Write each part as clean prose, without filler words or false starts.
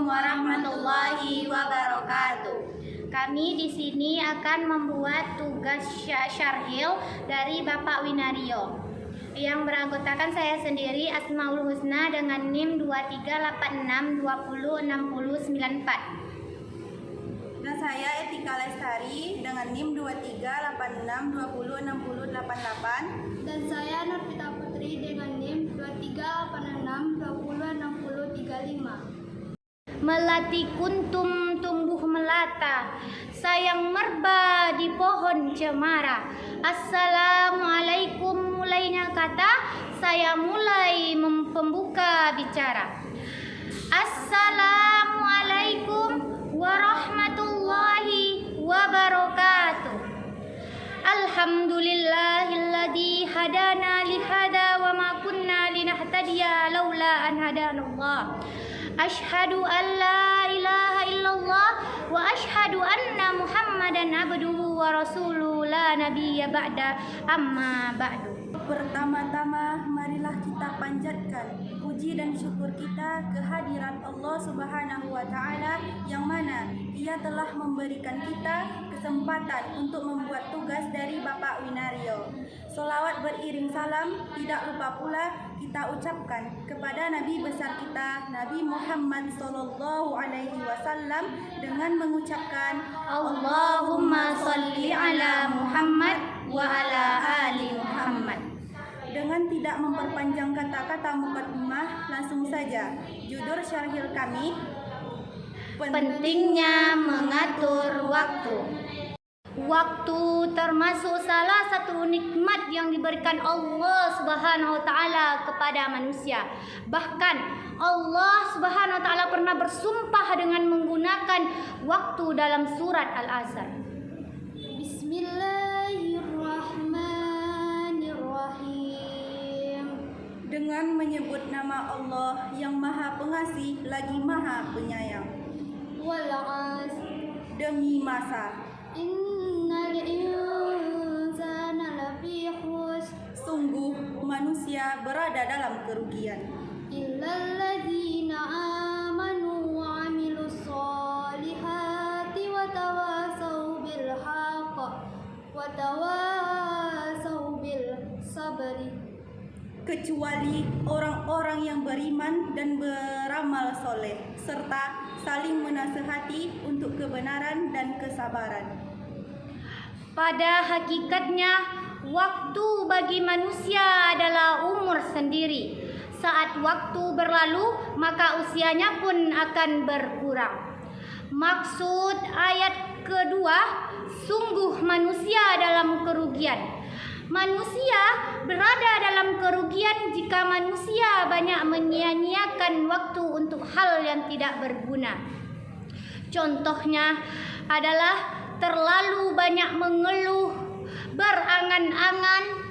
warahmatullahi wabarakatuh. Kami di sini akan membuat tugas syarhil dari Bapak Winario yang beranggotakan saya sendiri Asmaul Husna dengan NIM 2386206094. Dan saya Etika Lestari dengan NIM 2386206088. Dan saya Nurfita Putri dengan NIM 2386206035. Melati kuntum tumbuh melata, sayang merba di pohon cemara. Assalamualaikum mulainya kata, saya mulai pembuka bicara. Assalamualaikum warahmatullahi wabarakatuh. Alhamdulillahilladzi hadana lihada wa ma kunna linahtadiya laula an hadanallah. Asyhadu an la ilaha illallah wa asyhadu anna Muhammadan abduhu wa rasuluhu la nabiyya ba'da amma ba'du. Pertama-tama marilah kita panjatkan puji dan syukur kita kehadirat Allah Subhanahu wa taala yang mana Ia telah memberikan kita kesempatan untuk membuat tugas dari Bapak Winario. Sholawat beriring salam tidak lupa pula kita ucapkan kepada Nabi besar kita Nabi Muhammad sallallahu alaihi wasallam dengan mengucapkan Allahumma sholli ala Muhammad wa ala ali Muhammad. Dengan tidak memperpanjang kata-kata mukaddimah, langsung saja judul syarhil kami, pentingnya mengatur waktu. Waktu termasuk salah satu nikmat yang diberikan Allah Subhanahu wa taala kepada manusia. Bahkan Allah Subhanahu wa taala pernah bersumpah dengan menggunakan waktu dalam surat Al-Asr. Bismillahirrahmanirrahim. Dengan menyebut nama Allah yang Maha Pengasih lagi Maha Penyayang. Wal 'asr. Demi masa, Innal insana lafi khusr. sungguh manusia berada dalam kerugian. Illal ladzina amanu wa 'amilus sholihati wa tawasau bil haqq wa tawasau bil sabri. Kecuali orang-orang yang beriman dan beramal soleh serta saling menasihati untuk kebenaran dan kesabaran. Pada hakikatnya, waktu bagi manusia adalah umur sendiri. Saat waktu berlalu, maka usianya pun akan berkurang. Maksud ayat kedua, sungguh manusia dalam kerugian. Manusia berada dalam kerugian jika manusia banyak menyia-nyiakan waktu untuk hal yang tidak berguna. Contohnya adalah terlalu banyak mengeluh, berangan-angan,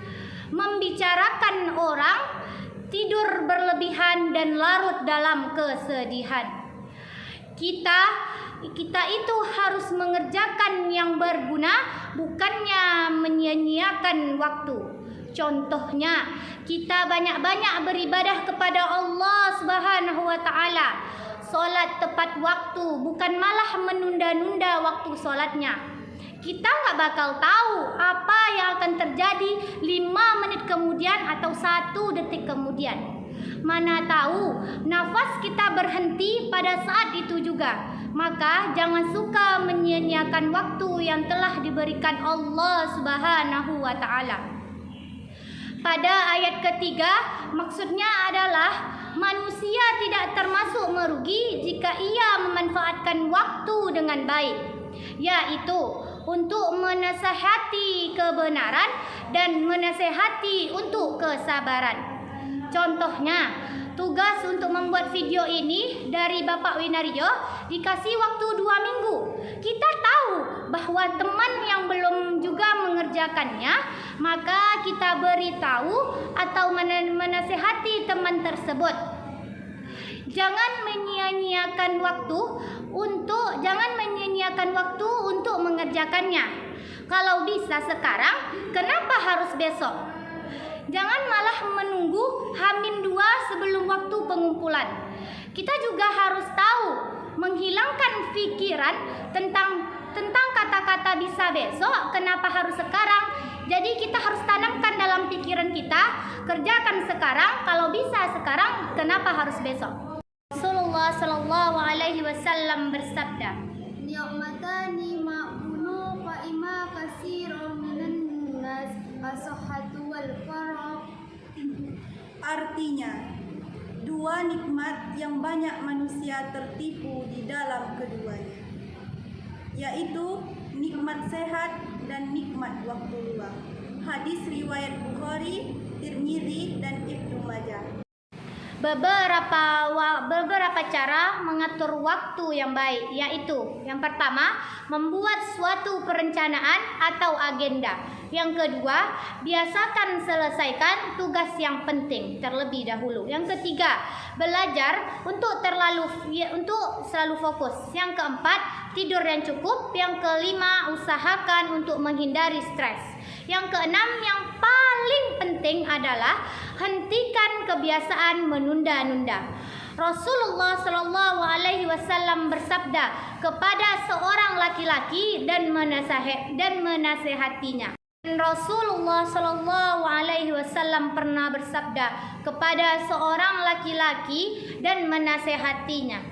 membicarakan orang, tidur berlebihan dan larut dalam kesedihan. Kita itu harus mengerjakan yang berguna, bukannya menyia-nyiakan waktu. Contohnya, kita banyak-banyak beribadah kepada Allah Subhanahu wa taala. Salat tepat waktu, bukan malah menunda-nunda waktu salatnya. Kita nggak bakal tahu apa yang akan terjadi 5 menit kemudian atau 1 detik kemudian. Mana tahu nafas kita berhenti pada saat itu juga. Maka jangan suka menyia-nyiakan waktu yang telah diberikan Allah Subhanahu wa taala. Pada ayat ketiga, maksudnya adalah manusia tidak termasuk merugi jika ia memanfaatkan waktu dengan baik, yaitu untuk menasihati kebenaran dan menasihati untuk kesabaran. Contohnya, tugas untuk membuat video ini dari Bapak Winario dikasih waktu 2 minggu. Kita tahu bahwa teman yang belum juga mengerjakannya, maka kita beritahu atau menasihati teman tersebut. Jangan menyia-nyiakan waktu untuk mengerjakannya. Kalau bisa sekarang, kenapa harus besok? Jangan malah menunggu H-2 sebelum waktu pengumpulan. Kita juga harus tahu menghilangkan pikiran tentang kata-kata bisa besok, kenapa harus sekarang. Jadi kita harus tanamkan dalam pikiran kita, kerjakan sekarang, kalau bisa sekarang, kenapa harus besok. Rasulullah sallallahu alaihi wasallam bersabda, Ni'matani ma'bunu fa ima kasirun minan nas as-sihhatu wal faragh. Artinya, dua nikmat yang banyak manusia tertipu di dalam keduanya, yaitu nikmat sehat dan nikmat waktu luang. Hadis riwayat Bukhari, Tirmidzi, dan Ibnu Majah. Beberapa cara mengatur waktu yang baik, yaitu yang pertama, membuat suatu perencanaan atau agenda. Yang kedua, biasakan selesaikan tugas yang penting terlebih dahulu. Yang ketiga, belajar untuk selalu fokus. Yang keempat, tidur yang cukup. Yang kelima, usahakan untuk menghindari stres. Yang keenam, yang paling penting adalah hentikan kebiasaan menunda-nunda. Rasulullah Shallallahu Alaihi Wasallam bersabda kepada seorang laki-laki dan menasehatinya. Rasulullah Shallallahu Alaihi Wasallam pernah bersabda kepada seorang laki-laki dan menasehatinya,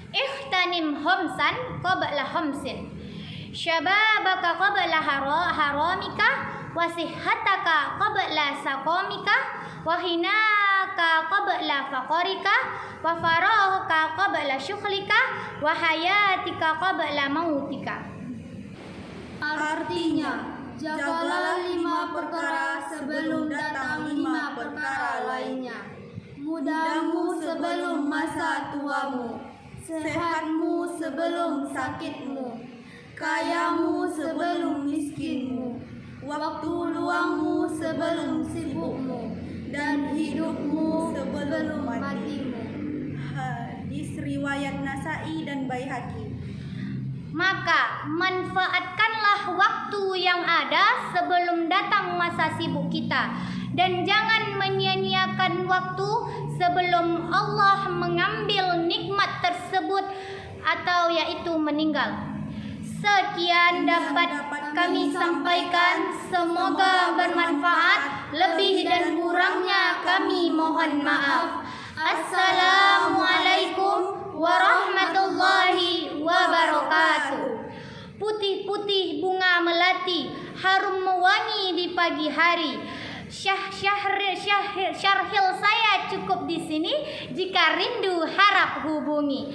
Ikhtanim homsan qabla homsin, syababaka qabla haramika, wasihhataka qabla saqamika, wahinaka qabla faqarika, wa farahaka qabla syukhlika, wa hayatika qabla mautika. Artinya, jagalah 5 perkara sebelum datang 5 perkara lainnya. Mudamu sebelum masa tuamu, sehatmu sebelum sakitmu, kayamu sebelum miskinmu, waktu luangmu sebelum sibukmu, dan hidupmu sebelum matimu. Hadis riwayat Nasai dan Baihaqi. Maka manfaatkanlah waktu yang ada sebelum datang masa sibuk kita, dan jangan menyia-nyiakan waktu sebelum Allah mengambil nikmat tersebut atau yaitu meninggal. Sekian dapat kami sampaikan, semoga bermanfaat. Lebih dan kurangnya kami mohon maaf. Assalamualaikum warahmatullahi wabarakatuh. Putih-putih bunga melati, harum mewangi di pagi hari. Syarhil saya cukup di sini. Jika rindu harap hubungi.